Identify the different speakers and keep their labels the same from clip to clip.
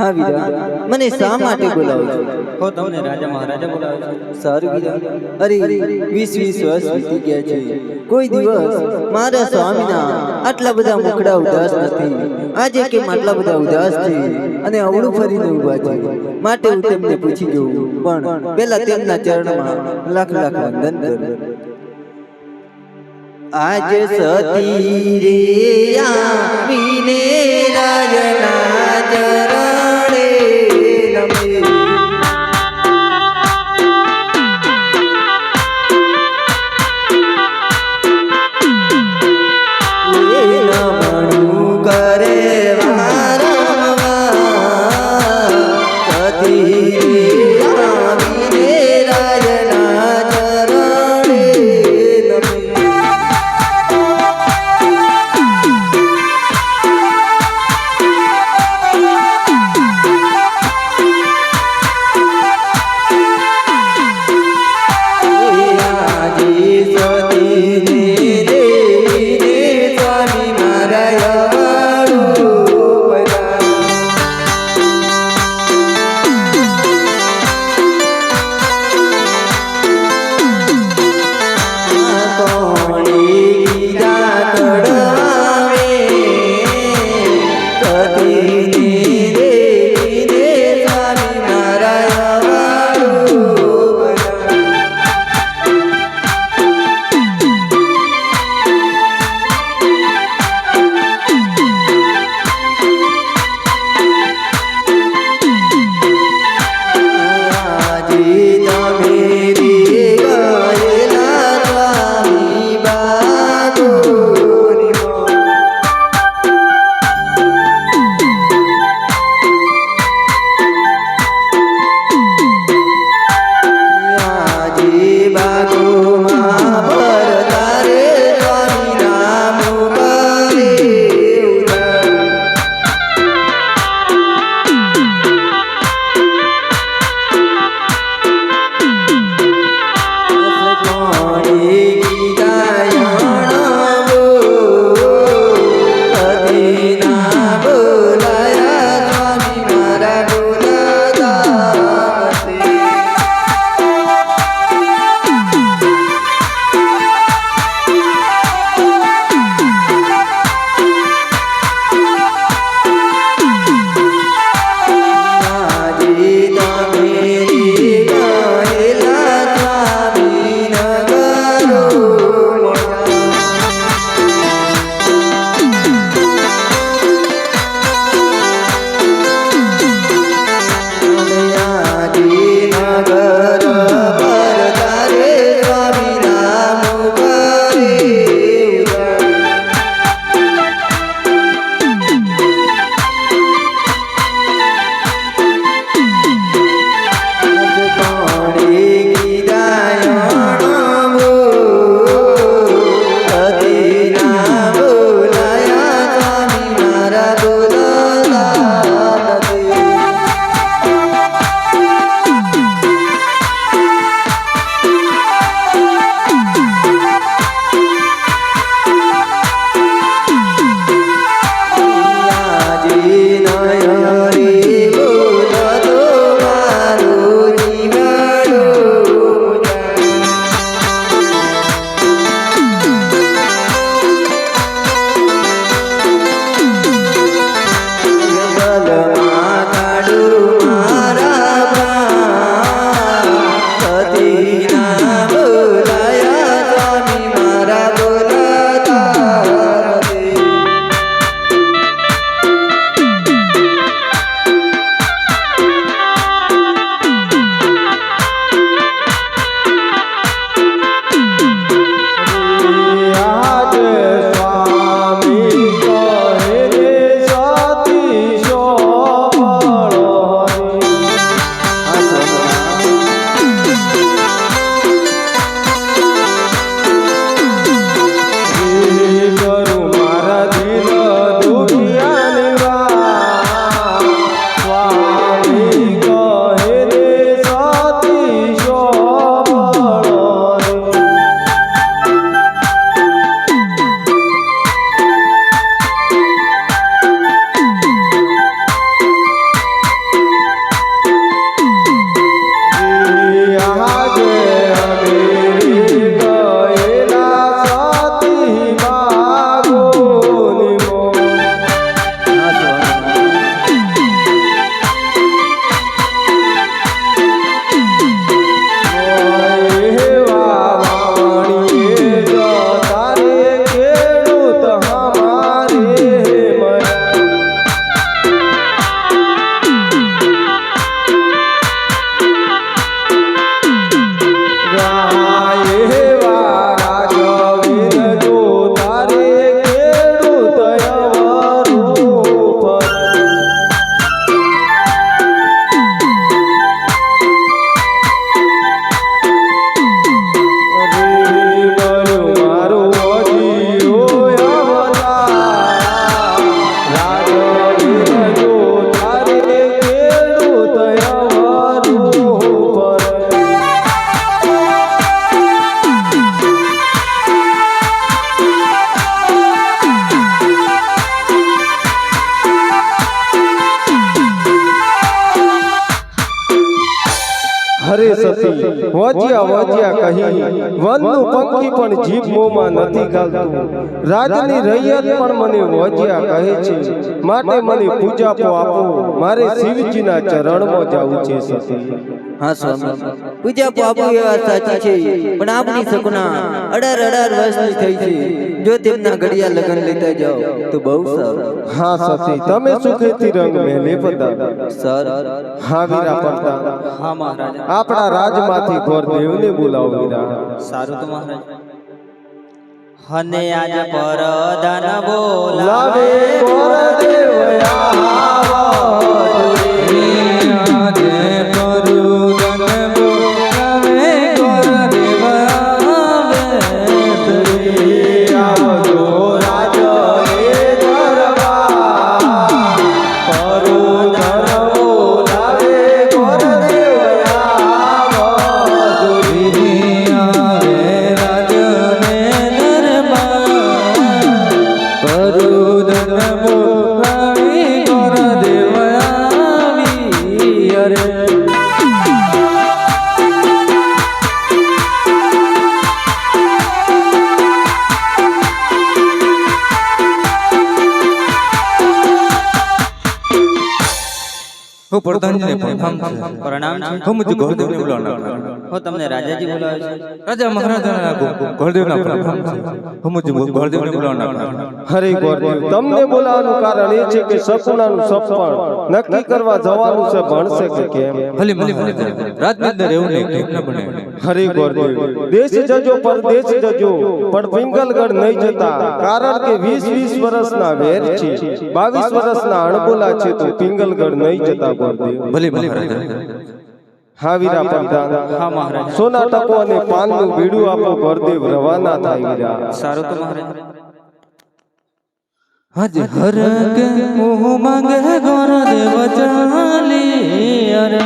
Speaker 1: હા વીરા, મને શા માટે બોલાવો છો?
Speaker 2: હો તમને રાજા મહારાજા બોલાવે છે.
Speaker 1: સારું વીરા. અરે 20 વર્ષ વીતી ગયા છે, કોઈ દિવસ મારા સ્વામીના આટલા બધા મુખડા ઉદાસ નથી. આજે કેમ આટલા બધા ઉદાસ છે અને અવળું ફરીને ઊભા છે? માટે હું તેમને પૂછી જોઉં, પણ પહેલા તેમના ચરણમાં લાખ લાખ વંદન કરું. આજ સતી રે આવીને રાજના ચરણે નમે.
Speaker 3: હરે સતી વજ્યા વજ્યા કહી વનનું પંખી પણ જીભ મોંમાં નથી ગાલતું રાજની રૈયત પણ મને વજ્યા કહે છે માટે મને પૂજાપો આપો મારે શિવજીના ચરણમાં જાવું છે સતી
Speaker 1: હા સ્વામી પૂજા આપવું એ વાત સાચી છે પણ આપની સગુણા 18 વર્ષની થઈ છે જો તેમના ઘડિયા લગન લેતા જાઓ તો બહુ સારું
Speaker 3: હા સતી તમે સુખેથી રંગ મહેલે પધારો
Speaker 1: સર
Speaker 3: હા વીરા પડતા
Speaker 2: હા મહારાજા
Speaker 3: આપણા રાજમાંથી ગોરદેવને બોલાવો વીરા
Speaker 2: સારું તો મહારાજ હને આજ પરદાન બોલાવે
Speaker 3: લાવે ગોરદેવ આવો
Speaker 4: હું પ્રધાનજીને પ્રણામ છે.
Speaker 2: પ્રણામ છે
Speaker 4: હું મુझे ગોરદેવને બોલાવના
Speaker 2: હું તમને રાજાજી બોલાવે છે
Speaker 4: રાજા મહારાજાના ગોરદેવના પ્રણામ છે. હું મુझे ગોરદેવને બોલાવના
Speaker 3: હરે ગોરદેવ તમને બોલાવવાનું કારણ એ છે કે સપનાનું સપન નક્કી કરવા જવાનું છે ભણશે કે કેમ
Speaker 4: ભલે મહારાજા રાજની અંદર એવું નહીં કેમ ન બને
Speaker 3: હરે ગોરદેવ દેશ જજો પરદેશ જજો પણ પિંગલગઢ નહીં જતા કારણ કે 20 વર્ષના વેર છે 22 વર્ષના અણબોલા છે તો પિંગલગઢ નહીં જતા ગોરદેવ
Speaker 4: ભલે મહારાજા
Speaker 3: હા વીરા પ્રધાન
Speaker 2: હા મહારાજ
Speaker 3: સોના ટકો અને પાનનું બીડું આપો ગોરદેવ રવાના થાય વીરા
Speaker 2: સારું તો મહારાજ
Speaker 4: હજ હર કે મોહ માંગે ગોરદેવ ચાલી અરે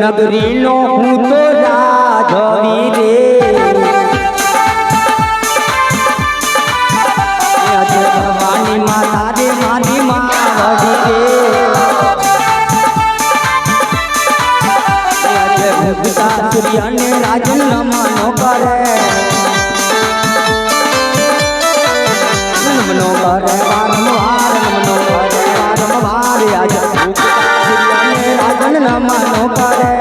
Speaker 5: નગરી નો હું તો રાજવી રે આજે ભવાની માતા રે મારી માવડી રે આજે ભગતા સૂર્યને રાજન નમનો કરે નમનો કરે વારંવાર નમનો કરે વારંવાર આજે ભગતા સૂર્યને રાજન નમનો કરે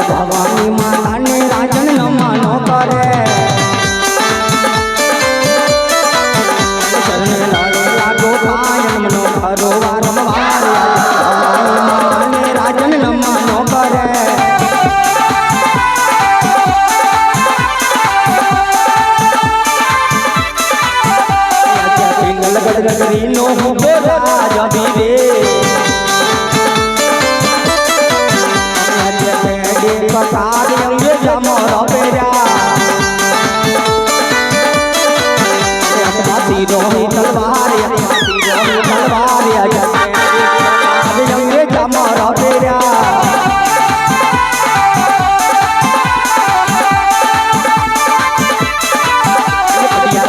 Speaker 5: ભવાની માતાને રાજન નમનો કરે શરણે લાગો પાય નમનો કરો વારંવાર ભવાની માતાને રાજન નમનો કરે પિંગલગઢ નગરીનો હું રાજવી રે પકાર અંગે જમરો પેર્યા તીરોની તલવાર અંગે જમરો પેર્યા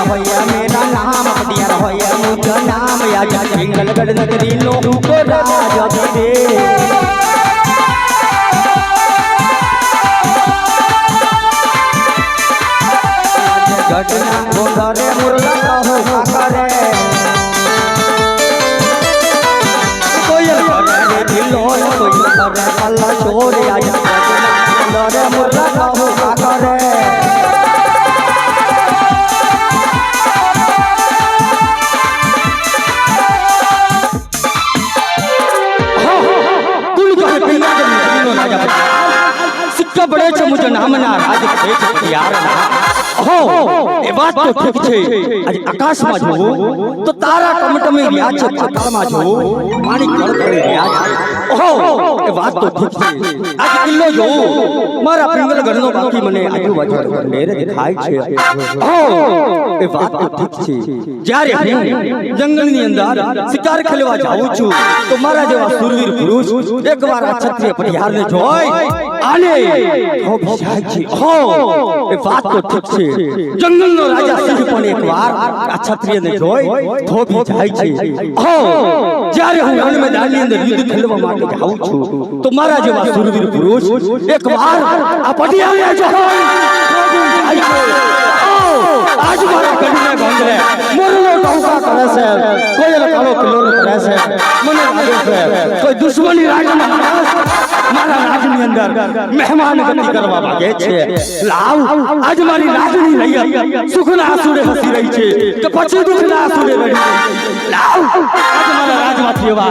Speaker 5: ભૈયા મેરા નામ પટિયાર ભૈયા મુજ નામ યાદ પિંગલગઢ નગરીનો રાજવી રે ગઢના ગોંદરે મુરલા કહો કાકરે કોયલ કરે દિલોલ કોયલ કરે કલ્લા છોરે આજ ગઢના ગોંદરે મુરલા કહો કાકરે सिक्का बड़े छे मुझे नामना राज के छे यार हो ए बात तो ठीक छे आज आकाश में जो तो तारा कमटमे रिया छे पाताल में जो पानी कड़कड़ी रिया छे हो ए बात तो ठीक छे आज किल्लो जो मारा पिंगल गणनो बाकी मने आजूबाजू ढेर देखाय छे हो ए बात तो ठीक छे જ્યારે હું જંગલની અંદર શિકાર ખેલવા જાઉં છું તો મારા જેવા સુરવીર પુરુષ એકવાર આ ક્ષત્રિય પરિહારને જોઈ આને થોભી જાય છે હો એ વાત તો ઠીક છે જંગલનો રાજા સિંહ પણ એકવાર આ ક્ષત્રિયને જોઈ થોભી જાય છે હો જ્યારે હું રણ મેદાનની અંદર યુદ્ધ ખેલવા માટે જાઉં છું તો મારા જેવા સુરવીર પુરુષ એકવાર આ પરિહારને જોઈ થોભી જાય છે आज मारा गढ़ने बांधले मोरलो टौका करे से कोयल कालो किलोल करे से मने लागे से कोई दुश्मनी राज में मारा राजनी अंदर मेहमान गति करवा मांगे छे लाव आज मारी राजनी रही सुखना आसुडे हसी रही छे કે પછી દુખના આસુડે રડી લાવ आज मारा राजमाથી એવા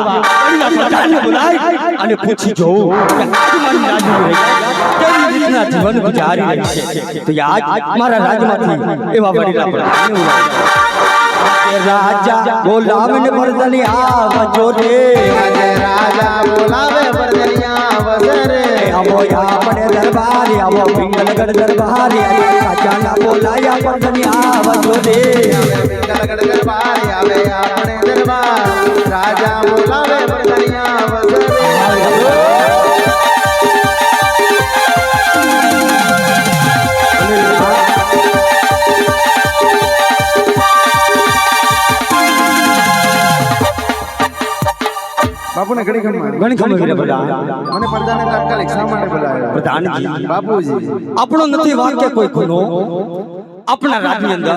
Speaker 5: એના પ્રધાનને બોલાય અને પૂછી જોઉં કે आज મારી રાજની રહી કેવી રીતના જીવન ગુજારી રહી છે તો આજ મારા રાજમાંથી એવા વડીલા પ્રધાનને બોલાય राजा बोलावे बरदलिया वजो रे
Speaker 3: राजा बोलावे बरदलिया वजरे
Speaker 5: आवो यहाँ पड़े दरबारी आवो पिंगलगढ़ दरबारी राजा ना बोलाया बरदलिया वजो रे
Speaker 3: पिंगलगढ़ दरबारी आवे अपने दरबार राजा बोलावे बरदलिया वजरे बापू ने घड़ी खम्मा
Speaker 5: वीरे प्रधान
Speaker 3: મને પ્રધાને તાત્કાલિક શા માટે બોલાવ્યો
Speaker 5: प्रधानजी
Speaker 3: બાપુજી
Speaker 5: આપણો નથી વાક્ય કોઈ ખૂનો આપણા રાજની અંદર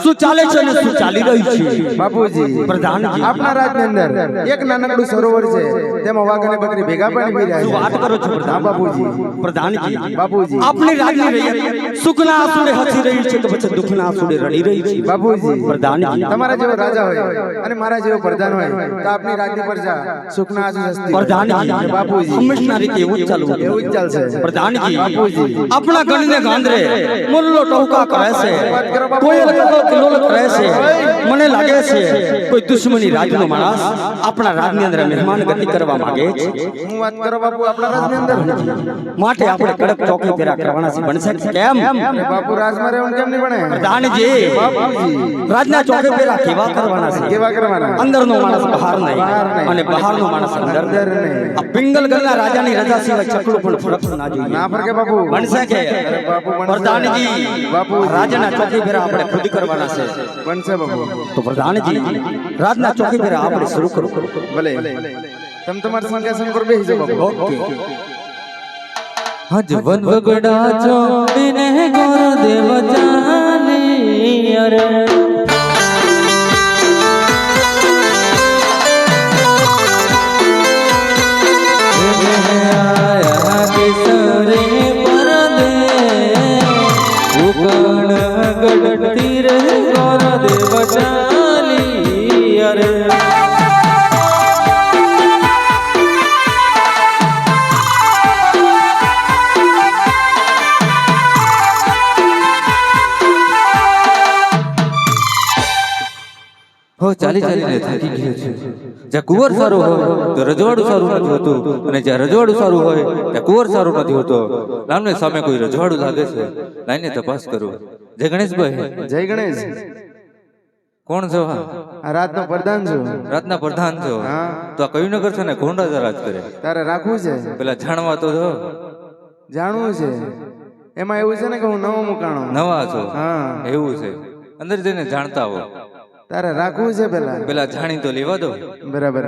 Speaker 5: શું ચાલે છે અને શું ચાલી રહ્યું છે
Speaker 3: બાપુજી
Speaker 5: પ્રધાનજી
Speaker 3: આપના રાજની અંદર એક નાનકડું સરોવર છે તેમાં વાઘ અને બકરી ભેગા પાણી પી રહ્યા
Speaker 5: શું
Speaker 3: છે
Speaker 5: વાત કરો છો
Speaker 3: હા
Speaker 5: પ્રધાન
Speaker 3: બાપુજી
Speaker 5: પ્રધાનજી
Speaker 3: બાપુજી
Speaker 5: આપની રાજની રહી સુખના આંસુડે હસી રહી છે કે પછી દુઃખના આંસુડે રડી રહી છે
Speaker 3: બાપુજી
Speaker 5: પ્રધાનજી
Speaker 3: તમારા જેવો રાજા હોય અને મારા જેવો પ્રધાન હોય તો આપની રાજની પ્રજા સુખના આંસુ હસતી હોય.
Speaker 5: પ્રધાનજી
Speaker 3: બાપુજી
Speaker 5: હંમેશા રીતે એવું જ ચાલવું
Speaker 3: એવું જ ચાલશે
Speaker 5: પ્રધાનજી
Speaker 3: બાપુજી
Speaker 5: આપણા ગણને ગાંધરે મુરલો ટોકા કરે છે કોયલ કલો કિલોલ કરે છે મને લાગે છે કોઈ દુશ્મની રાજનો માણસ આપણા રાજની અંદર મહેમાન ગતિ કરવા માંગે છે
Speaker 3: હું વાત કરો બાપુ આપણા રાજની અંદર
Speaker 5: માટે આપણે કડક ચોકી ફેરા કરવાના છે બનશે કેમ
Speaker 3: અરે બાપુ રાજમાં રહેવાનું કેમ નહીં બને
Speaker 5: પ્રધાનજી
Speaker 3: બાપુજી
Speaker 5: રાજના ચોકે ફેરા કેવા કરવાના છે
Speaker 3: કેવા કરવાના
Speaker 5: અંદરનો માણસ બહાર નહીં અને બહારનો માણસ અંદર
Speaker 3: અંદર નહીં
Speaker 5: આ પિંગલગઢના રાજાની રજા સિવાય ચકલું પણ ફરકતું ના જોઈએ
Speaker 3: ના ફરકે બાપુ
Speaker 5: બનશે કે
Speaker 3: બાપુ બનશે.
Speaker 5: પ્રધાનજી
Speaker 3: બાપુ
Speaker 5: રાજાના ચોકી ફેરા આપણે ખુદ કરવાના છે
Speaker 3: બનશે બાપુ
Speaker 5: તો પ્રધાનજી રાજના ચોકી ફેરા આપણે શરૂ કરો
Speaker 3: ભલે તમ તમારા સિંહાસન પર બેસી જાઓ બાપુ
Speaker 5: ઓકે
Speaker 2: હજ વન વગડા ચોડીને ગોરદેવ ચાલી અરે આયા કેસરે પરદે ઉકણ ગઢતી રે ગોરદેવ ચાલી અરે હો ચાલી ચાલીને થાકી ગયો છે જ્યાં કુંવર સારું હોય તો રજવાડું સારું નથી હોતું અને જ્યાં રજવાડું સારું હોય ત્યાં કુંવર સારું નથી હોતો લામને સામે કોઈ રજવાડું લાગે છે લાઈને તપાસ કરું જય ગણેશભાઈ
Speaker 3: જય ગણેશ
Speaker 2: કોણ છો હા
Speaker 3: આ રાતનો પ્રધાન છું
Speaker 2: રાતના પ્રધાન છો
Speaker 3: હા.
Speaker 2: તો આ કયું નગર છે ને કોણ રાજા રાજ કરે
Speaker 3: તારે રાખવું છે
Speaker 2: પેલા જાણવા તો છો
Speaker 3: જાણવું છે એમાં એવું છે ને કે હું નવો મુકાણો
Speaker 2: નવા છો
Speaker 3: હા
Speaker 2: એવું છે અંદર જઈને જાણતા હો
Speaker 3: તારે રાખવું છે પેલા
Speaker 2: પેલા જાણી તો લેવા દો
Speaker 3: બરાબર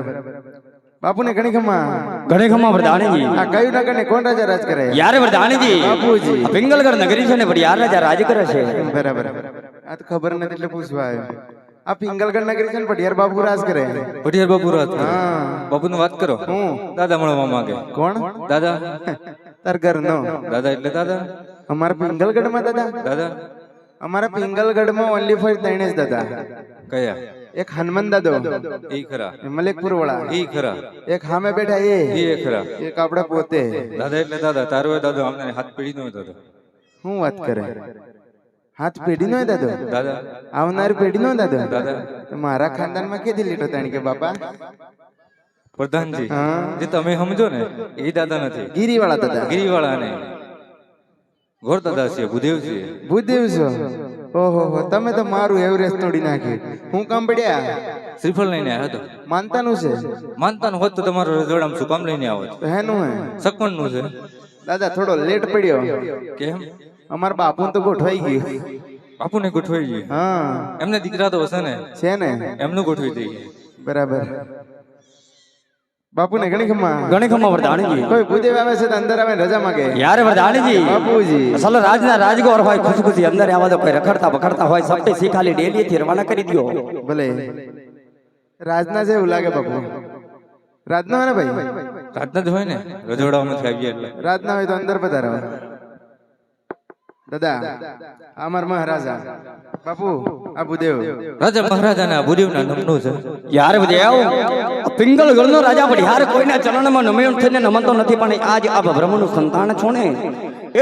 Speaker 3: બાપુને ઘણી ખમા
Speaker 5: ઘણે ખમા પ્રધાનજી
Speaker 3: આ કયું નગર ને કોણ રાજા રાજ કરે
Speaker 5: યારે પ્રધાનજી
Speaker 3: બાપુજી
Speaker 5: આ પિંગલગઢ નગરી છે ને પણ યાર રાજા રાજ કરે છે
Speaker 3: બરાબર
Speaker 6: આ તો ખબર નથી એટલે પૂછવા આવ્યો. આ પિંગલગઢ નગરી છે ને પટિયાર બાપુ રાજ કરે.
Speaker 2: પટિયાર બાપુ રાત કરે.
Speaker 6: હા.
Speaker 2: બાપુની વાત કરો.
Speaker 6: હું
Speaker 2: દાદા મળવા માંગે.
Speaker 6: કોણ?
Speaker 2: દાદા.
Speaker 6: તાર ઘરનો
Speaker 2: દાદા એટલે દાદા.
Speaker 6: અમારા પિંગલગઢમાં દાદા?
Speaker 2: દાદા
Speaker 6: અમારા પિંગલગઢમાં ઓનલી ફોર ત્રણે જ દાદા.
Speaker 2: કયા?
Speaker 6: એક હનુમાન દાદો,
Speaker 2: ઈ ખરા.
Speaker 6: મલેકપુર વાળા,
Speaker 2: ઈ ખરા.
Speaker 6: એક સામે બેઠા
Speaker 2: ઈ ખરા.
Speaker 6: એક આપણે પોતે.
Speaker 2: દાદા એટલે દાદા. તારો એ દાદો અમને હાથ પીડી નો દાદો.
Speaker 6: શું વાત કરે? હાથ પેઢી નો દાદો?
Speaker 2: દાદા
Speaker 6: આવનારી પેઢી નો દાદો?
Speaker 2: દાદા
Speaker 6: તો મારા ખાનદાનમાં કેદી લીટો તાણી કે બાપા?
Speaker 2: પ્રધાનજી
Speaker 6: હા.
Speaker 2: જે તમે સમજો ને એ દાદા નથી.
Speaker 6: ગીરી વાળા દાદા?
Speaker 2: ગિરિવાળા ને ઘોર દાદા છે, ભૂદેવ છે.
Speaker 6: ભૂદેવ છો? ઓહો હો, તમે તો મારું એવરેસ્ટ તોડી નાખ્યું. હું કામ પડ્યા?
Speaker 2: શ્રીફળ લઈને આવ્યો હતો.
Speaker 6: માનતાનું છે?
Speaker 2: માનતાનું હોત તો તમારો રજવાડામાં શું કામ લઈને આવો છો?
Speaker 6: તો હેનું હે?
Speaker 2: સકવણનું છે.
Speaker 6: દાદા થોડો લેટ પડ્યો.
Speaker 2: કેમ?
Speaker 6: અમારા બાપુ તો ગોઠવાઈ ગયું.
Speaker 2: બાપુને ગોઠવાઈ ગયું.
Speaker 6: હા
Speaker 2: એમને દીકરા તો હશે ને,
Speaker 6: છે ને?
Speaker 2: એમનું ગોઠવી દઈએ.
Speaker 6: બરાબર. બાપુ ને ઘણી ખમ્મા.
Speaker 5: ગણે ખમા વરદાણીજી.
Speaker 6: કોઈ ભૂદેવ આવે છે તો અંદર આવે ને રજા માંગે.
Speaker 5: યાર વરદાણીજી.
Speaker 6: બાપુજી.
Speaker 5: અસલ રાજના રાજગોર હોય, ખુશી ખુશી અંદર આવા તો કોઈ રખડતા બખડતા હોય, સપટી શીખાલી ડેલી થી રવાના કરી દો.
Speaker 6: ભલે રાજના છે એવું લાગે બાપુ. રાજના હોય ને ભાઈ?
Speaker 2: રાતના જ હોય ને, રજવાડામાંથી આવીએ એટલે.
Speaker 6: રાજના હોય તો અંદર પધારો. દાદા અમાર મહારાજા બાપુ આ ભૂદેવ.
Speaker 2: રાજા મહારાજાના ભૂદેવના નામનું છે.
Speaker 5: યાર દેવ પિંગલગઢનો રાજા પણ યાર કોઈના ચરણમાં નમન થઈને નમનતો નથી, પણ આજ આ બ્રહ્મનું સંતાન છો ને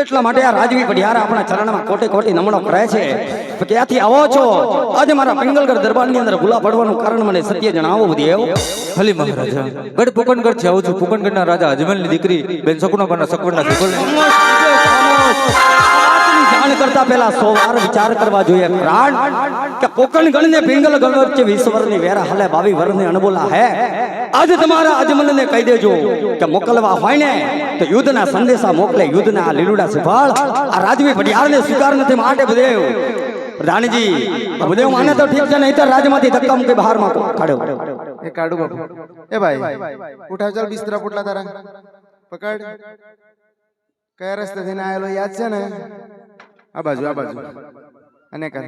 Speaker 5: એટલા માટે આ રાજવી પણ યાર આપણા ચરણમાં કોટી કોટી નમણો કરે છે. તો ક્યાંથી આવો છો? આજે મારા પિંગલગઢ દરબારની અંદર ભૂલા પડવાનું કારણ મને સત્ય જણાવો દેવ.
Speaker 2: હલી મહારાજા, ગઢ પુકનગઢ થી આવું છું. પુકનગઢના રાજા અજમલની દીકરી બેન સકુનાબાના સકવરના સુગલ. જાણ કરતા પહેલા 100 વાર વિચાર કરવા જોઈએ પ્રાણ, કે પોકણગઢ ને પિંગલગઢ વચ્ચે 20 વર્ષની વેરા હાલે 22 વર્ષની અણબોલા હે. આજે તમારા અજમલને કહી દેજો કે મોકલવા હોય ને તો યુદ્ધના સંદેશા મોકલે. યુદ્ધના આ લીલુડા સિફાળ આ રાજવી ભડિયારને સ્વીકાર નથી માટે ભદેવ. પ્રધાનજી ભદેવ માને તો ઠીક છે, નહીં તો રાજમાંથી ધક્કા મૂકી બહાર માં કાઢ્યો.
Speaker 6: એ કાઢું બાપુ. એ ભાઈ ઉઠાવ, ચાલ બિસ્તરા પોટલા તારા પકડ. કયા રસ્તેથી આયેલો યાદ છે ને? આ બાજુ આ બાજુ. અને કર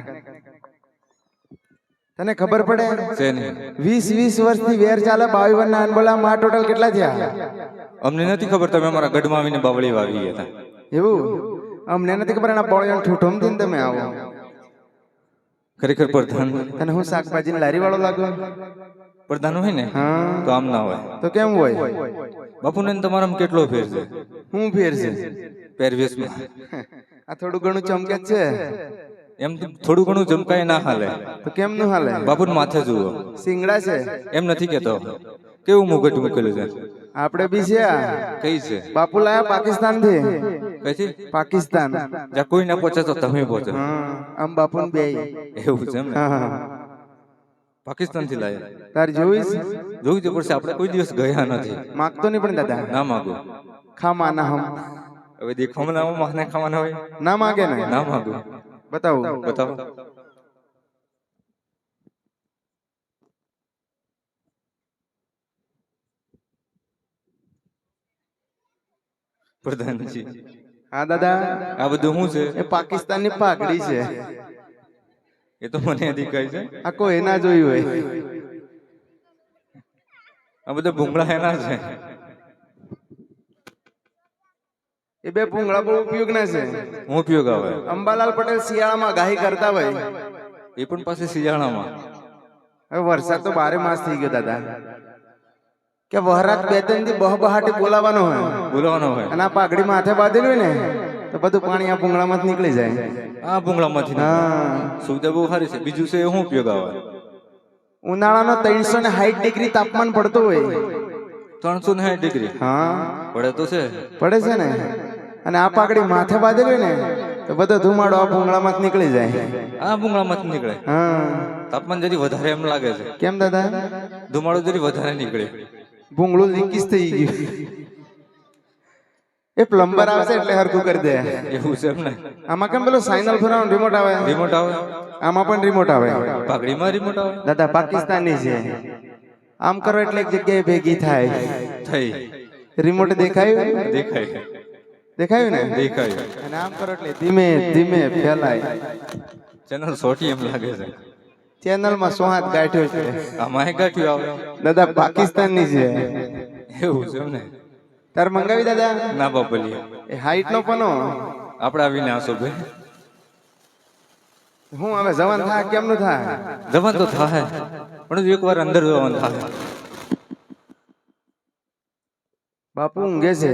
Speaker 6: તને ખબર પડે
Speaker 2: છે ને?
Speaker 6: 20 વર્ષથી વેર ચાલે. 22 વર્ષના અનબોલા માં ટોટલ કેટલા થયા?
Speaker 2: અમને નથી ખબર. તમે અમારા ગઢમાં આવીને બાવળી વાવી ગયા હતા.
Speaker 6: એવું અમને નથી ખબર. એના બોળિયા ઠૂઠોમ થી તમે આવો.
Speaker 2: ખરેખર પ્રધાન
Speaker 6: અને હું શાકભાજી લારી વાળો લાગુ?
Speaker 2: પ્રધાન હોય ને
Speaker 6: હા
Speaker 2: તો આમ ના હોય.
Speaker 6: તો કેમ હોય?
Speaker 2: બાપુને ને તમારામાં કેટલો ફેર છે?
Speaker 6: હું ફેર છે?
Speaker 2: પહેરવેશમાં
Speaker 6: આ થોડું ઘણું ચમકે જ છે.
Speaker 2: એમ તો થોડું ઘણું જમકાય ના હાલે.
Speaker 6: તો કેમ નું હાલે?
Speaker 2: બાપુને માથે જુઓ.
Speaker 6: સિંગડા છે?
Speaker 2: એમ નથી કેતો. કેવું મુગટ મૂકેલું છે?
Speaker 6: આપણે બી છે.
Speaker 2: કઈ છે?
Speaker 6: બાપુ લાયા પાકિસ્તાન થી.
Speaker 2: કઈથી?
Speaker 6: પાકિસ્તાન.
Speaker 2: જ્યાં કોઈ ના પહોંચે તો તમે પહોંચો.
Speaker 6: આમ બાપુ બે
Speaker 2: એવું છે એમ ને? પાકિસ્તાન થી લાયા.
Speaker 6: તાર જોઈશ?
Speaker 2: જોવું તો પડશે. આપણે કોઈ દિવસ ગયા નથી.
Speaker 6: માગતો નહીં પણ દાદા.
Speaker 2: ના માગો.
Speaker 6: ખામા ના હમ.
Speaker 2: હવે દેખવામાં ના આવે, માને ખાવાના હોય.
Speaker 6: ના માગે ને?
Speaker 2: ના માગો.
Speaker 6: બતાવો
Speaker 2: બતાવો. પ્રધાનજી
Speaker 6: હા દાદા.
Speaker 2: આ બધું શું છે?
Speaker 6: એ પાકિસ્તાનની પાઘડી છે.
Speaker 2: એ તો મને દેખાય છે.
Speaker 6: આ કોઈ ના જોયું હોય.
Speaker 2: આ બધા ભૂંગળા એના છે.
Speaker 6: એ બે ભૂંગળા બહુ ઉપયોગના છે.
Speaker 2: હું ઉપયોગ આવે?
Speaker 6: અંબાલાલ પટેલ શિયાળામાં ગાહી કરતા હોય.
Speaker 2: એ પણ પાસે શિયાળામાં.
Speaker 6: હવે વરસાદ તો 12 માસ થઈ ગયો દાદા. કે વહરાત 2-3 દી બહબહાટી બોલાવાનો હોય.
Speaker 2: બોલવાનો હોય.
Speaker 6: અને આ પાઘડી માથે બાંધેલી હોય ને તો બધું પાણી આ ભૂંગળામાં નીકળી જાય.
Speaker 2: આ ભૂંગળામાંથી
Speaker 6: હા.
Speaker 2: સુવિધા બહુ સારી છે. બીજું છે એ શું ઉપયોગ આવે?
Speaker 6: ઉનાળાનો 360 ડિગ્રી તાપમાન પડતું હોય.
Speaker 2: 360 ડિગ્રી
Speaker 6: હા
Speaker 2: પડે તો છે.
Speaker 6: પડે છે ને. અને આ પાઘડી માથે બાંધેલી હોય ને તો બધો ધુમાડો આ ભૂંગળામાં નીકળી જાય.
Speaker 2: આ ભૂંગળામાંથી નીકળે.
Speaker 6: હા.
Speaker 2: તાપમાન જરી વધારે એમ લાગે છે.
Speaker 6: કેમ દાદા?
Speaker 2: ધુમાડો જરી વધારે નીકળે.
Speaker 6: ભૂંગળું લીકીસ થઈ ગયું. એ પ્લમ્બર આવશે એટલે હરખું કરી દે.
Speaker 2: એવું છે એમ ને?
Speaker 6: આમાં કેમ પેલું સાઇનલ ફેરવાનું રિમોટ આવે?
Speaker 2: રિમોટ આવે?
Speaker 6: આમાં પણ રિમોટ આવે.
Speaker 2: પાઘડીમાં રિમોટ આવે?
Speaker 6: દાદા પાકિસ્તાની છે. આમ કરો એટલે એક જગ્યાએ ભેગી થાય.
Speaker 2: થઈ.
Speaker 6: રિમોટ દેખાયું?
Speaker 2: દેખાય.
Speaker 6: દેખાયું ને?
Speaker 2: દેખાય.
Speaker 6: અને આમ કરો એટલે ધીમે ધીમે ફેલાય.
Speaker 2: ચેનલ સોટી એમ લાગે છે.
Speaker 6: ચેનલમાં સો હાથ ગાંઠ્યો છે
Speaker 2: આમાં ગાંઠ્યું આવે
Speaker 6: દાદા પાકિસ્તાનની છે
Speaker 2: એવું છે એમ ને?
Speaker 6: તાર મંગાવી દાદા
Speaker 2: ના બાપલી,
Speaker 6: એ હાઈટ નો પનો
Speaker 2: આપણે આવીને આસો ભાઈ.
Speaker 6: હું હવે જવાન થા કેમનું થા
Speaker 2: જવાન તો થાય પણ હજુ એકવાર અંદર જવાન થાય.
Speaker 6: બાપુ ઊંઘે છે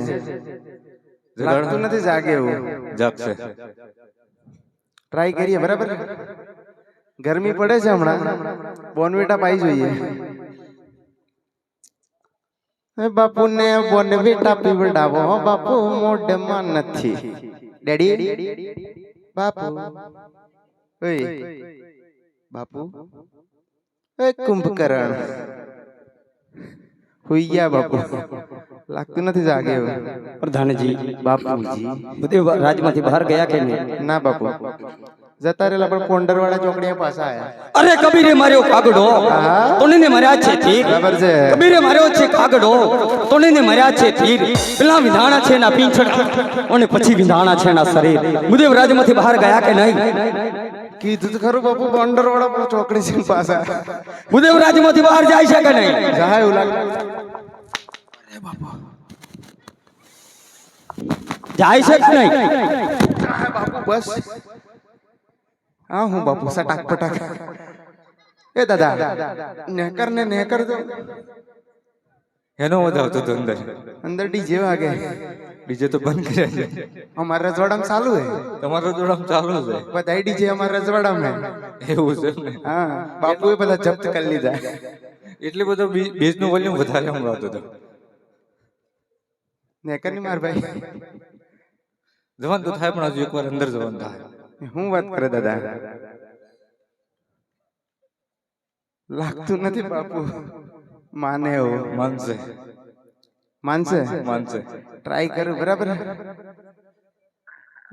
Speaker 6: લાગતું નથી જાગે એવું
Speaker 2: જાગશે.
Speaker 6: ટ્રાય કરીએ બરાબર ગરમી પડે છે હમણાં બોનવીટા પાઈ જોઈએ બાપુ ને બોનવીટા પીવડાવો બાપુ મોઢમાં નથી ડેડી બાપુ ઓય બાપુ એ કુંભકરણ હુઈ ગયા બાપુ લાગતું નથી જાગે એવું
Speaker 5: પ્રધાનજી
Speaker 6: બાપુજી
Speaker 5: બધે રાજમાંથી બહાર ગયા કે નહીં?
Speaker 6: ના બાપુ જતા રહેલા પણ પોંડર વાળા ચોકડીએ પાછા આયા
Speaker 5: અરે કબીરે માર્યો કાગડો તોને માર્યા છે તીર.
Speaker 6: બરાબર છે
Speaker 5: કબીરે માર્યો છે કાગડો તોને માર્યા છે તીર. પેલા વિધાણા છે ના પીંછડા અને પછી વિધાણા છે ના શરીર. મુદેવ રાજમાંથી બહાર ગયા કે નહીં?
Speaker 6: કીધું તો ખરું બાપુ પોંડર વાળા પણ ચોકડી છે પાછા
Speaker 5: મુદેવ રાજમાંથી બહાર જાય છે કે નહીં?
Speaker 6: જાય એવું લાગે
Speaker 5: જાય છે કે નહીં?
Speaker 6: બાપુ બસ હા હું બાપુ સટાક પટાક એ દાદા નેકર દો
Speaker 2: એનો અવાજ આવતો હતો અંદર.
Speaker 6: અંદર ડીજે વાગે
Speaker 2: ડીજે તો બંધ કર્યા છે.
Speaker 6: અમારા રજવાડામાં ચાલુ હે
Speaker 2: તમારો જોડામ ચાલુ છે.
Speaker 6: બધા ડીજે અમારા રજવાડામાં
Speaker 2: એવું છે ને?
Speaker 6: હા બાપુએ બધા જપ્ત કરી લીધા
Speaker 2: એટલે બધો બેઝનું વોલ્યુમ વધારે સંભળાતો હતો.
Speaker 6: નેકર ની માર ભાઈ
Speaker 2: જવાન તો થાય પણ હજુ એકવાર અંદર જવાન થાય.
Speaker 6: હું વાત કરે દાદા લાગતું નથી બાપુ માને એવું
Speaker 2: માનશે
Speaker 6: માનશે
Speaker 2: માનશે.
Speaker 6: ટ્રાય કરું બરાબર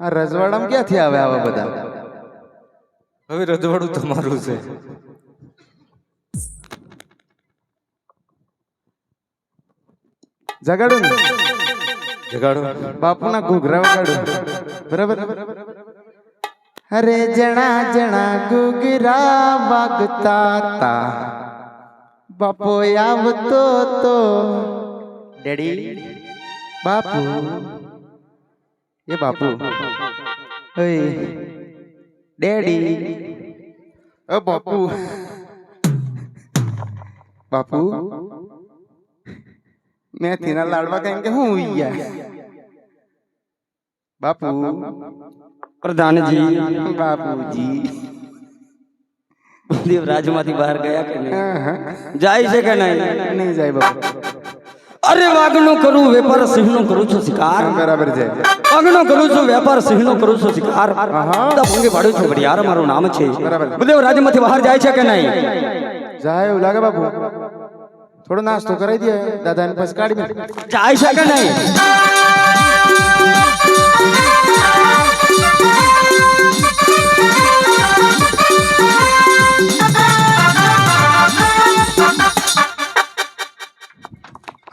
Speaker 6: આ રજવાડામાં ક્યાંથી આવે આવા બધા
Speaker 2: હવે રજવાડું તમારું છે.
Speaker 6: જગાડું ને
Speaker 2: જગાડો.
Speaker 6: બાપુના ઘૂઘરા વગાડું બરાબર અરે જણા જણા ઘૂઘરા વાગતા તા બાપો આવતો તો ડેડી બાપુ એ બાપુ ઓય ડેડી ઓ બાપુ બાપુ મેથીના લાડવા કઈ કે હું ઉઈ ગયા બાપુ
Speaker 5: પ્રધાનજી
Speaker 6: બાપુજી
Speaker 5: મુદેવ રાજમાંથી બહાર ગયા કે નહીં? જાય છે કે નહીં?
Speaker 6: નહીં જાય બાપુ
Speaker 5: અરે વાઘનો કરું વેપાર સિંહનો કરું છું શિકાર.
Speaker 6: બરાબર છે
Speaker 5: વાઘનો કરું છું વેપાર સિંહનો કરું છું શિકાર. ભંગી પાડું છું વડિયાર મારું નામ છે.
Speaker 6: બરાબર.
Speaker 5: મુદેવ રાજમાંથી બહાર જાય છે કે નહીં?
Speaker 6: જાય એવું લાગે બાપુ થોડો નાસ્તો કરાવી દે દાદા ને પછી કાઢી દે
Speaker 5: જાય છે કે નહીં?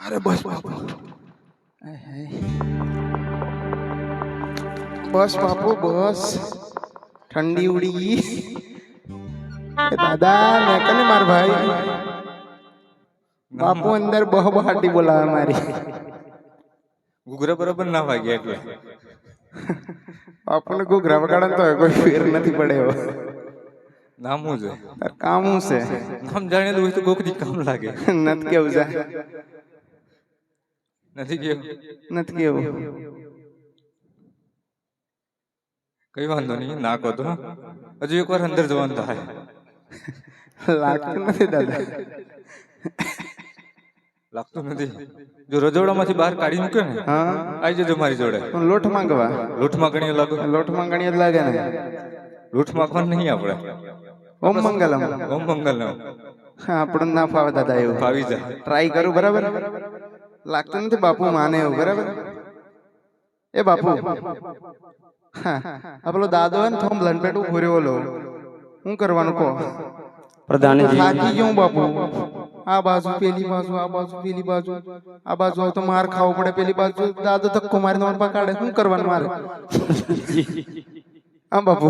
Speaker 6: અરે બસ બાપુ બસ બાપુ બસ ઠંડી ઉડી ગઈ એ દાદા મેં કને માર ભાઈ બાપુ અંદર બહાટી બોલાવે મારી
Speaker 2: ઘૂઘરા બરાબર ના વાગ્યા એટલે
Speaker 6: બાપુને ઘૂઘરા વગાડે તો કોઈ ફેર નથી પડે એવો
Speaker 2: નામું છે.
Speaker 6: તાર કામ શું છે
Speaker 2: નામ જાણેલું હોય તો કોકની કામ લાગે.
Speaker 6: નથી કેવું છે
Speaker 2: નથી કેવું?
Speaker 6: નથી કેવું
Speaker 2: કઈ વાંધો નહીં, ના કહો તો. હજુ એકવાર અંદર જવાનું થાય.
Speaker 6: લાગતું નથી દાદા
Speaker 2: લાગતું નથી. જો રજોડામાંથી બહાર કાઢી મૂકે ને
Speaker 6: હા
Speaker 2: આવી જજો મારી જોડે.
Speaker 6: લોટ માંગવા
Speaker 2: લૂંટમાં ગણી લાગો.
Speaker 6: લોટ માંગણી જ લાગે ને
Speaker 2: લૂંટ માંગવાનું નહીં આપણે.
Speaker 6: ઓમ મંગલમ
Speaker 2: ઓમ મંગલ
Speaker 6: આપણને ના ફાવે દાદા એવું
Speaker 2: ફાવી જાય.
Speaker 6: ટ્રાય કરું બરાબર લાગતું નથી બાપુ માને એવું બરાબર એ બાપુ હા આ પેલો દાદો હોય ને થોમ લંપેટું ફર્યો લો શું કરવાનું કહો
Speaker 5: પ્રધાનજી
Speaker 6: થાકી ગયો બાપુ આ બાજુ પેલી બાજુ આ બાજુ પેલી બાજુ આ બાજુ આવ તો માર ખાવો પડે પેલી બાજુ દાદો ધક્કો મારીને માર પા કાઢે શું કરવાનું મારે હા બાપુ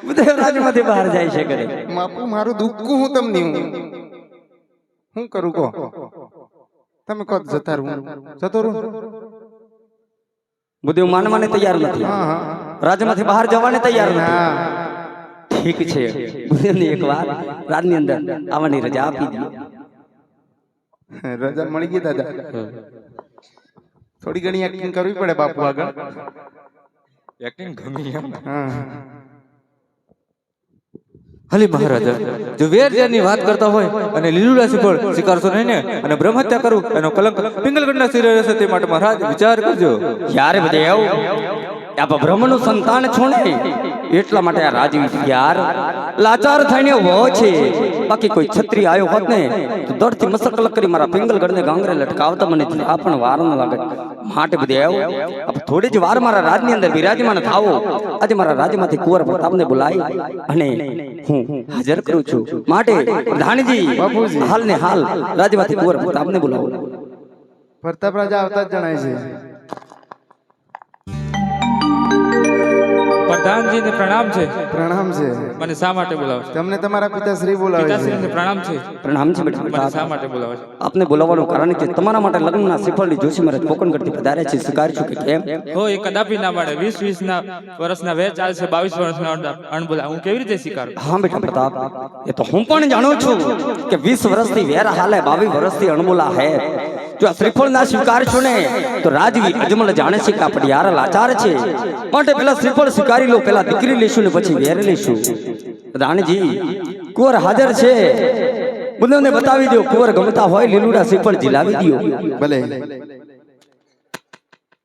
Speaker 5: બધે રાજમાંથી બહાર જાય છે કરે
Speaker 6: બાપુ મારું દુઃખું હું તમને હું કરું કહો તમે કહો જતા રહું જતો રહું
Speaker 5: બધું માનવાને તૈયાર નથી
Speaker 6: હા હા
Speaker 5: રાજમાંથી બહાર જવાને તૈયાર નથી
Speaker 6: હા
Speaker 5: ઠીક છે બુદ્ધિને એક વાર રાજની અંદર આવવાની રજા આપી દો
Speaker 6: રજા મળી ગઈ દાદા થોડી ઘણી એક્ટિંગ કરવી પડે બાપુ આગળ
Speaker 2: એક્ટિંગ ગમી એમ
Speaker 6: હા
Speaker 2: હલી મહારાજા જો વેરજની વાત કરતા હોય અને લીલુડા સિફળ સ્વીકારશો નહીં ને અને બ્રહ્મહત્યા કરું એનો કલંક પિંગલગઢના શિરે રહેશે તે માટે મહારાજ વિચાર કરજો.
Speaker 5: યારે બધે આવું આ બ્રહ્મનું સંતાન છો ને એટલા માટે આ રાજવી યાર લાચાર થઈને વો છે. બાકી કોઈ છત્રી આવ્યો હોત ને તો દરથી મસકલ કરી મારા પિંગલગઢને ગાંગરે લટકાવતા મને આ પણ વાર ન લાગે. માટે બધે આવું થોડી જ વાર મારા રાજની અંદર બિરાજમાન થાવો. આજે મારા રાજ્યમાંથી કુંવર પ્રતાપને બોલાવી અને હું હાજર કરું છું. માટે પ્રધાનજી હાલ ને હાલ રાજ્યમાંથી કુંવર પ્રતાપને બોલાવો.
Speaker 6: પ્રતાપ રાજા આવતા જ જણાય છે.
Speaker 4: પ્રધાનજીને પ્રણામ છે.
Speaker 6: પ્રણામ છે.
Speaker 4: મને શા માટે બોલાવો છો?
Speaker 6: તમને તમારા પિતાશ્રી બોલાવે છે.
Speaker 4: પિતાશ્રીને પ્રણામ છે.
Speaker 5: પ્રણામ છે બેટા.
Speaker 4: મને શા માટે બોલાવો છો?
Speaker 5: આપને બોલાવવાનું કારણ કે તમારા માટે લગ્નના શ્રીફળની જોશી મહારાજ કોકણગઢથી પધાર્યા છે. સ્વીકારી છું કે કેમ?
Speaker 4: હો એ કદાપી ના પાડે. 20 ના વર્ષના વેચ ચાલશે, 22 વર્ષના અણબોલા હું કેવી રીતે સ્વીકારું?
Speaker 5: હા બેટા પ્રતાપ, એ તો હું પણ જાણું છું કે 20 વર્ષથી વેર હાલે, 22 વર્ષથી અણબોલા હે. જો આ શ્રીફળ ના સ્વીકાર છો ને તો રાજવી અજમલ જાણે છે કે આપણે યાર લાચાર છે. માટે પેલા શ્રીફળ સ્વીકારી લો, પેલા દીકરી લેશું ને પછી વેર લેશું. રાણીજી કુંવર હાજર છે, બુદ્ધને બતાવી દો. કુંવર ગમતા હોય લીલુડા શ્રીફળ ઝીલાવી દો.
Speaker 6: ભલે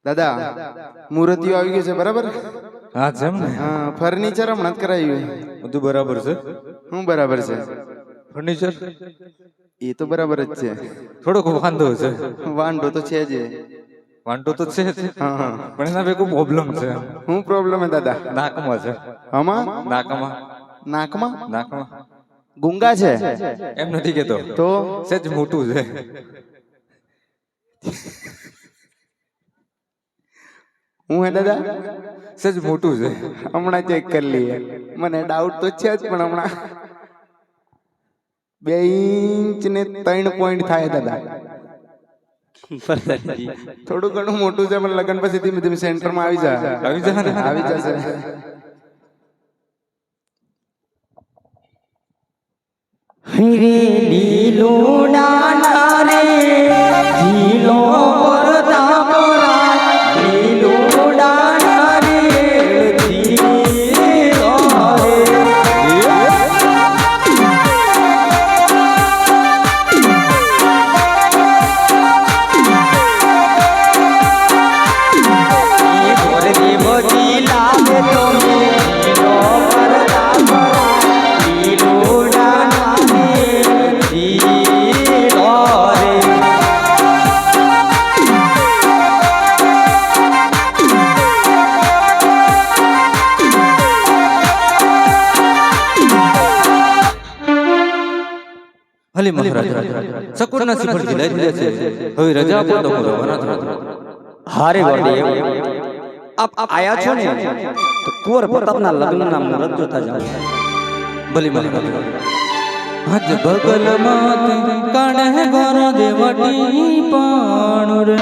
Speaker 6: દાદા, મૂર્તિઓ આવી ગયું છે બરાબર?
Speaker 2: હા જેમ ને
Speaker 6: હા, ફર્નિચર હમણાં જ કરાવ્યું.
Speaker 2: બધું બરાબર છે.
Speaker 6: હું બરાબર છે?
Speaker 2: ફર્નિચર
Speaker 6: એ તો બરાબર જ છે.
Speaker 2: થોડોક વાંધો છે.
Speaker 6: વાંધો તો છે જ.
Speaker 2: વાંધો તો છે જ.
Speaker 6: હા હા.
Speaker 2: પણ એના ભેગું પ્રોબ્લેમ છે.
Speaker 6: હું પ્રોબ્લેમ હે દાદા?
Speaker 2: નાકમાં છે.
Speaker 6: આમાં
Speaker 2: નાકમાં
Speaker 6: નાકમાં
Speaker 2: નાકમાં
Speaker 6: ગુંગા છે
Speaker 2: એમ નથી કેતો,
Speaker 6: તો
Speaker 2: સેજ મોટું છે.
Speaker 6: હું હે દાદા?
Speaker 2: સેજ મોટું છે.
Speaker 6: હમણાં ચેક કરી લઈએ. મને ડાઉટ તો છે જ, પણ હમણાં 2 ઇંચ ને 3 પોઈન્ટ થાય દાદા. થોડું ઘણું મોટું છે, પણ લગન પછી ધીમે ધીમે સેન્ટરમાં આવી જાય.
Speaker 2: આવી જશે ને?
Speaker 6: આવી જશે.
Speaker 5: લીલુડા નારે ઝીલો પ્રતાપ લીલુડા નારે ઝીલો
Speaker 2: હલી મહારાજ સકુરના શ્રીફળ ઝીલાઈ દીધા છે. હવે રજા આપો તો હું રવાના થાઉં.
Speaker 5: હારે વરદેવ આપ આયા છો ને તો કુંવર પ્રતાપના લગ્નના મુહૂર્ત જોતા જાઓ.
Speaker 2: ભલી મહારાજ હજ બગલમાં કાણે ઘર દેવટી પાણ રે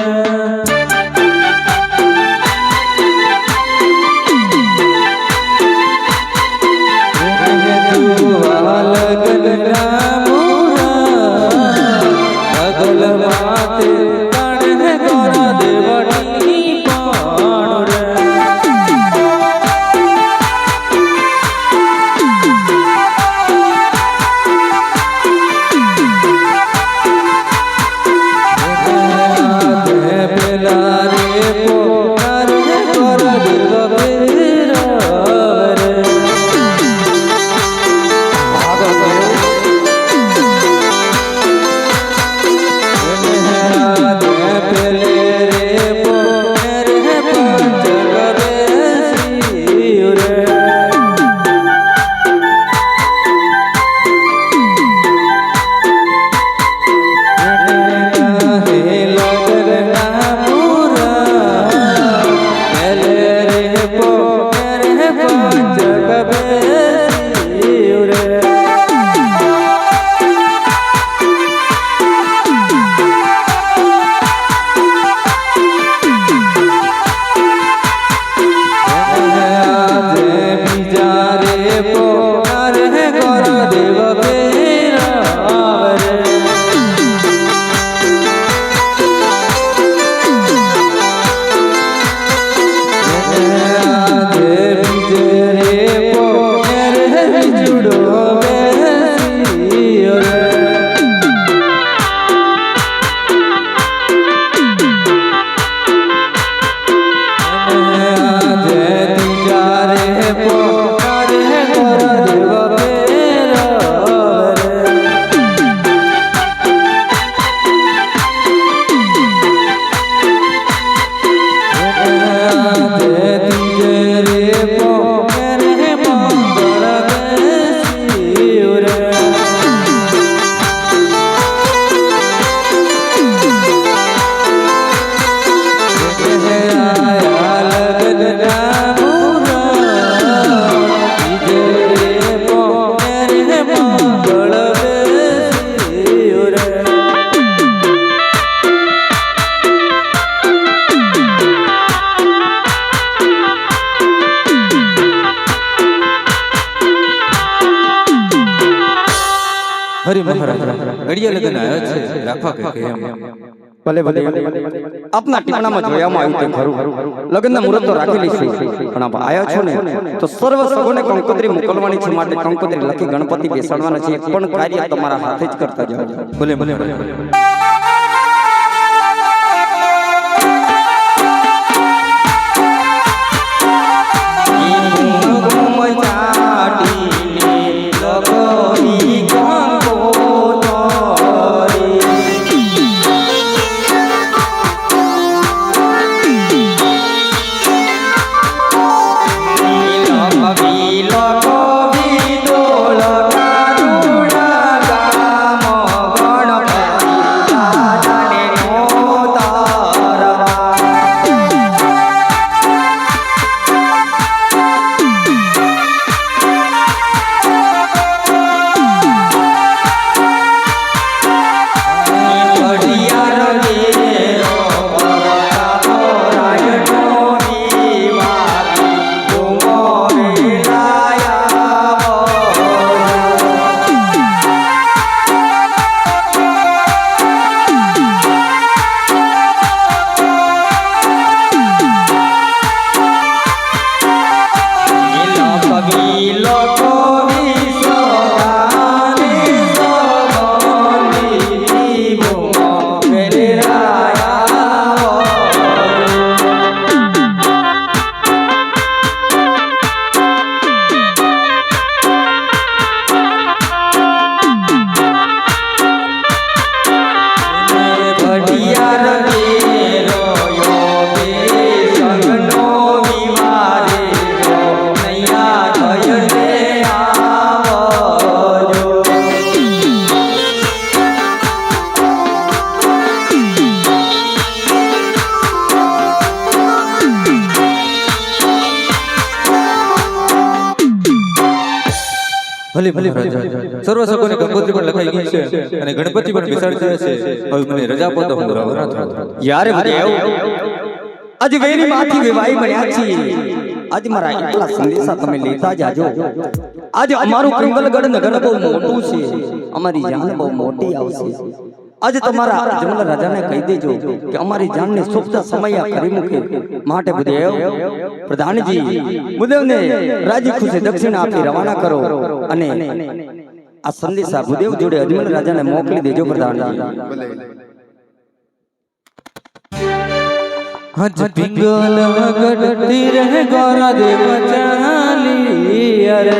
Speaker 2: મહારાજ ઘડિયા લગન આવ્યો છે રાખવા કે કેમ
Speaker 5: ભલે ભલે આપના ટીપણામાં જોયામાં આવ્યું તે ખરું લગ્નના મુહૂર્ત તો રાખી લઈશું પણ આપ આયા છો ને તો સર્વ સગોને કંકોત્રી મોકલવાની છે માટે કંકોત્રી લખી ગણપતિ બેસાડવાના છે પણ કાર્ય તમારા હાથે જ કરતા જાઓ
Speaker 2: ભલે ભલે ભલે ભલે ભલે સર્વ સગોને કંકોત્રી પણ લખાઈ ગઈ છે અને ગણપતિ પણ બેસાડી થયા છે હવે મને રજા આપો તો હું રવાના થાઉં
Speaker 5: યાર દેવ આજે વેરી માંથી વેવાઈ બન્યા છીએ આજે મારા એટલા સંદેશા તમે લેતા જાજો આજે અમારું કંગલગઢ નગર બહુ મોટું છે અમારી જાન બહુ મોટી આવશે આજે તમારા જમલ રાજાને કહી દેજો કે અમારી જાનને સુખતા સમયા કરી મૂકે માટે બુદેવ પ્રધાનજી બુદેવને રાજી ખુશી દક્ષિણા આપી રવાના કરો અને આ સંદેશા બુદેવ જોડે અજમલ રાજાને મોકલી દેજો પ્રધાનજી
Speaker 2: હજ પિંગલ ગઢતી રહે ગોરા દેવ ચાલી અરે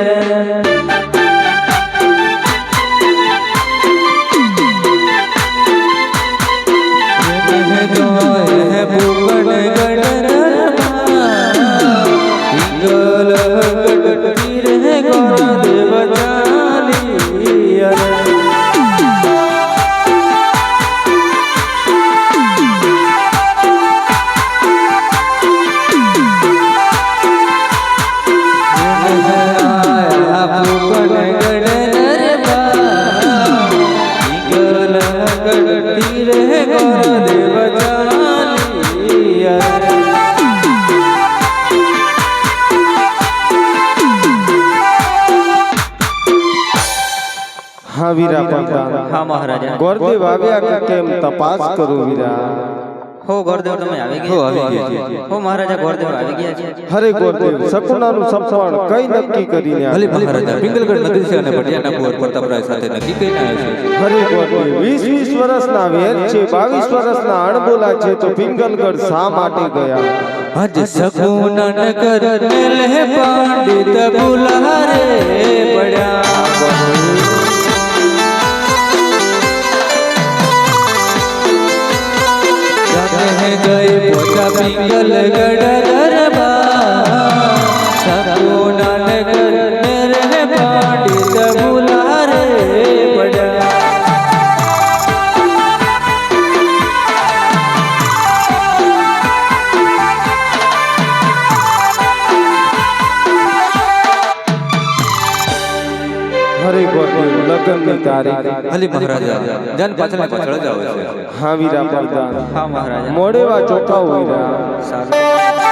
Speaker 3: હા વીરા પ્રધાન
Speaker 1: હા મહારાજા
Speaker 3: ગોરદેવ આવ્યા કે કેમ તપાસ કરું વીરા
Speaker 1: હો ગોરદેવ તમે આવી ગયા હો મહારાજા ગોરદેવ આવી ગયા છે
Speaker 3: હરે ગોરદેવ સપનાનું સપણ કઈ નક્કી કરીને
Speaker 2: ભલે મહારાજા પિંગલગઢ નગરી છે અને ભટિયાના કુંવર પ્રતાપરાય સાથે નક્કી કરીને આવ્યો છે
Speaker 3: હરે ગોરદેવ 20 વર્ષના વેર છે 22 વર્ષના અણબોલા છે તો પિંગલગઢ શા માટે ગયા
Speaker 2: હજ સગુન નગર લે પંડિત બુલારે પડ્યા ગઈ પોતા પિંગલગઢ દરબાર સગુન નગર રે પંડિત બુલારે પડ્યા
Speaker 3: હરે ગોરદેવ લગ્નની તારીખ
Speaker 2: ભલે મહારાજા જન પાછળ પાછળ જ આવે છે
Speaker 3: હા વીરા પ્રધાન
Speaker 1: હા મહારાજા
Speaker 3: મોડેવા ચોકાવ વીરા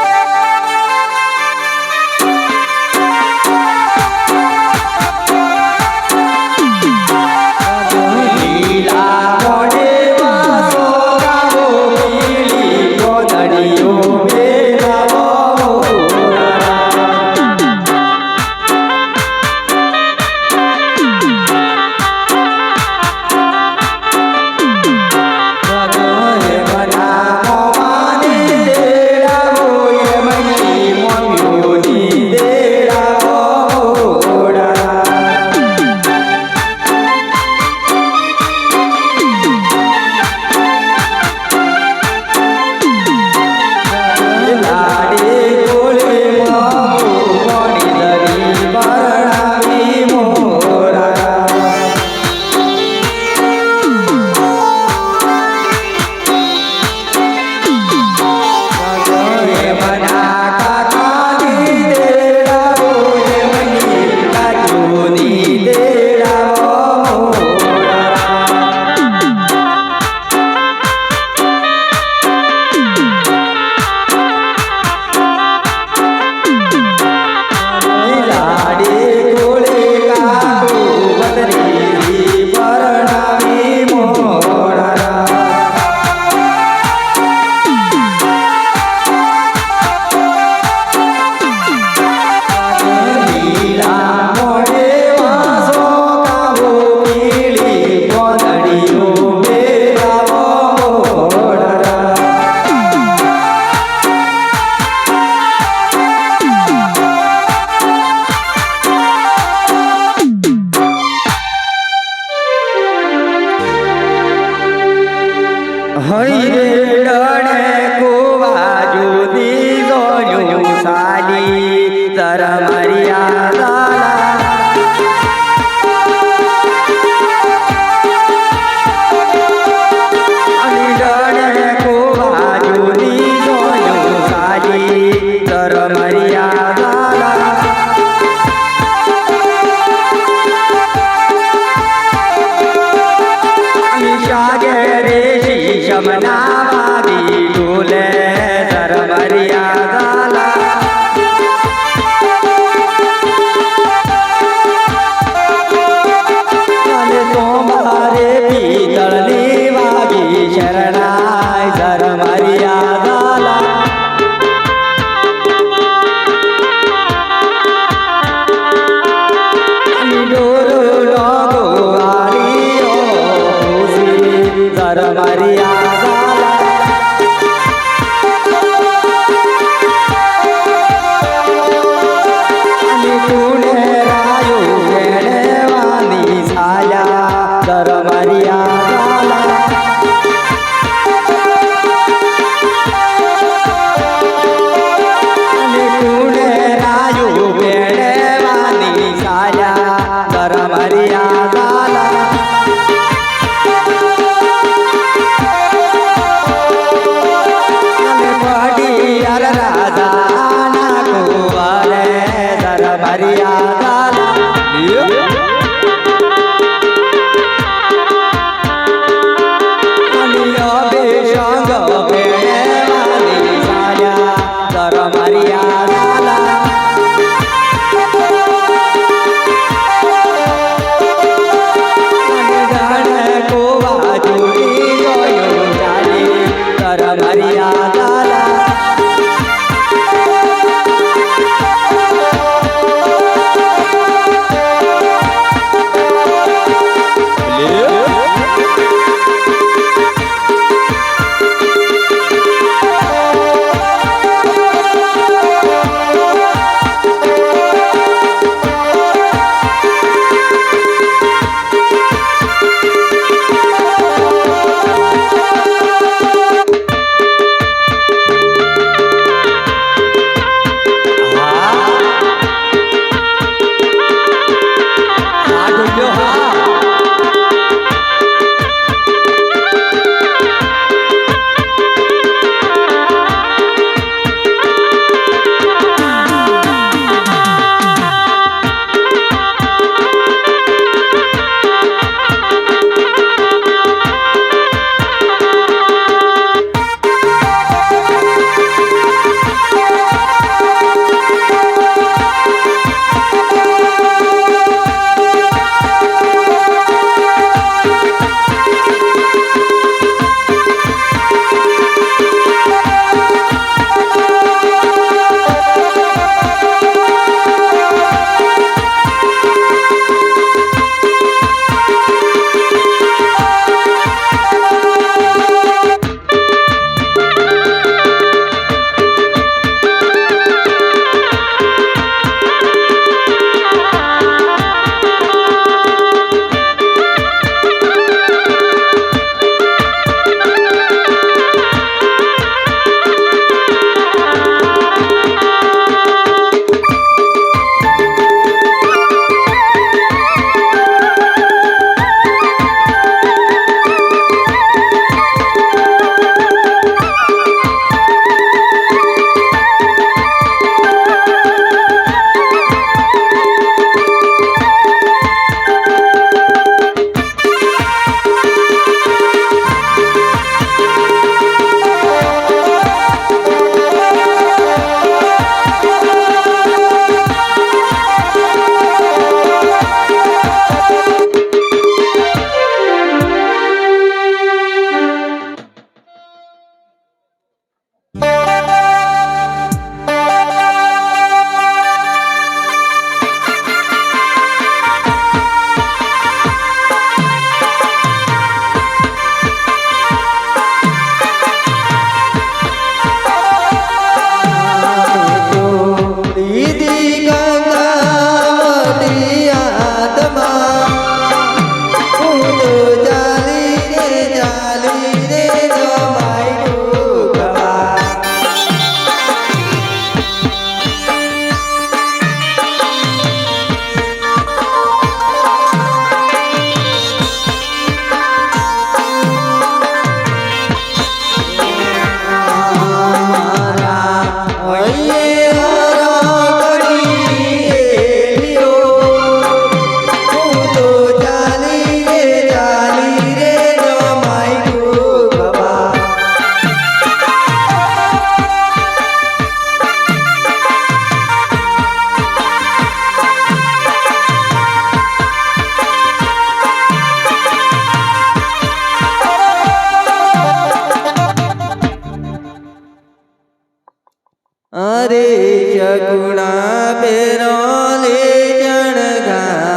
Speaker 1: રે શકુણા પેરો લે જણગારે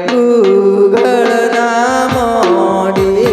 Speaker 1: ગુગળના મોઢીમાં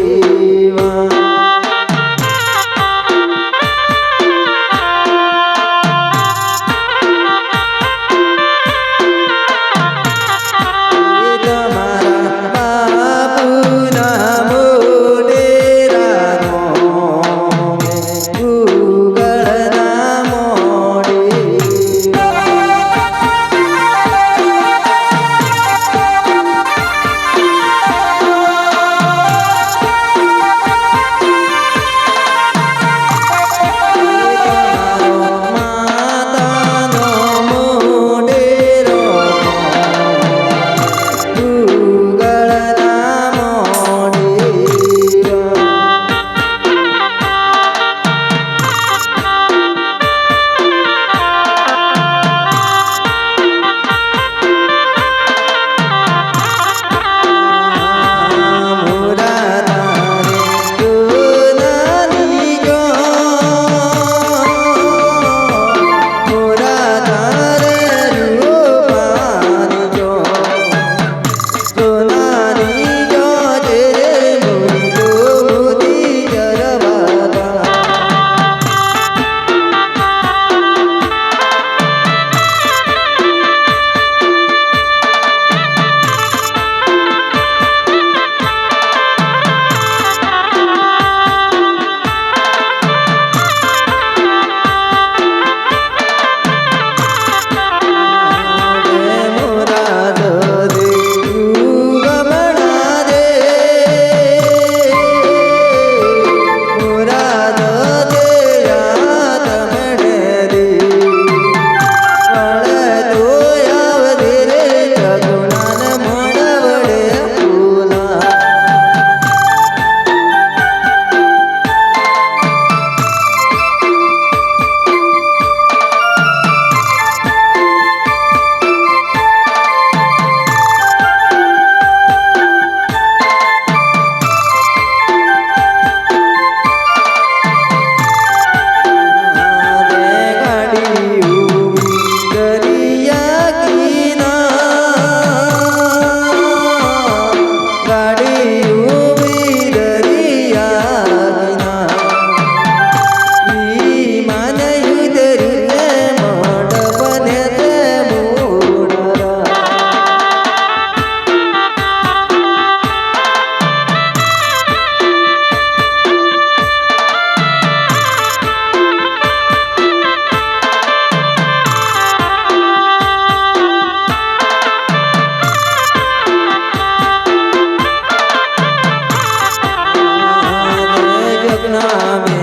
Speaker 1: જગના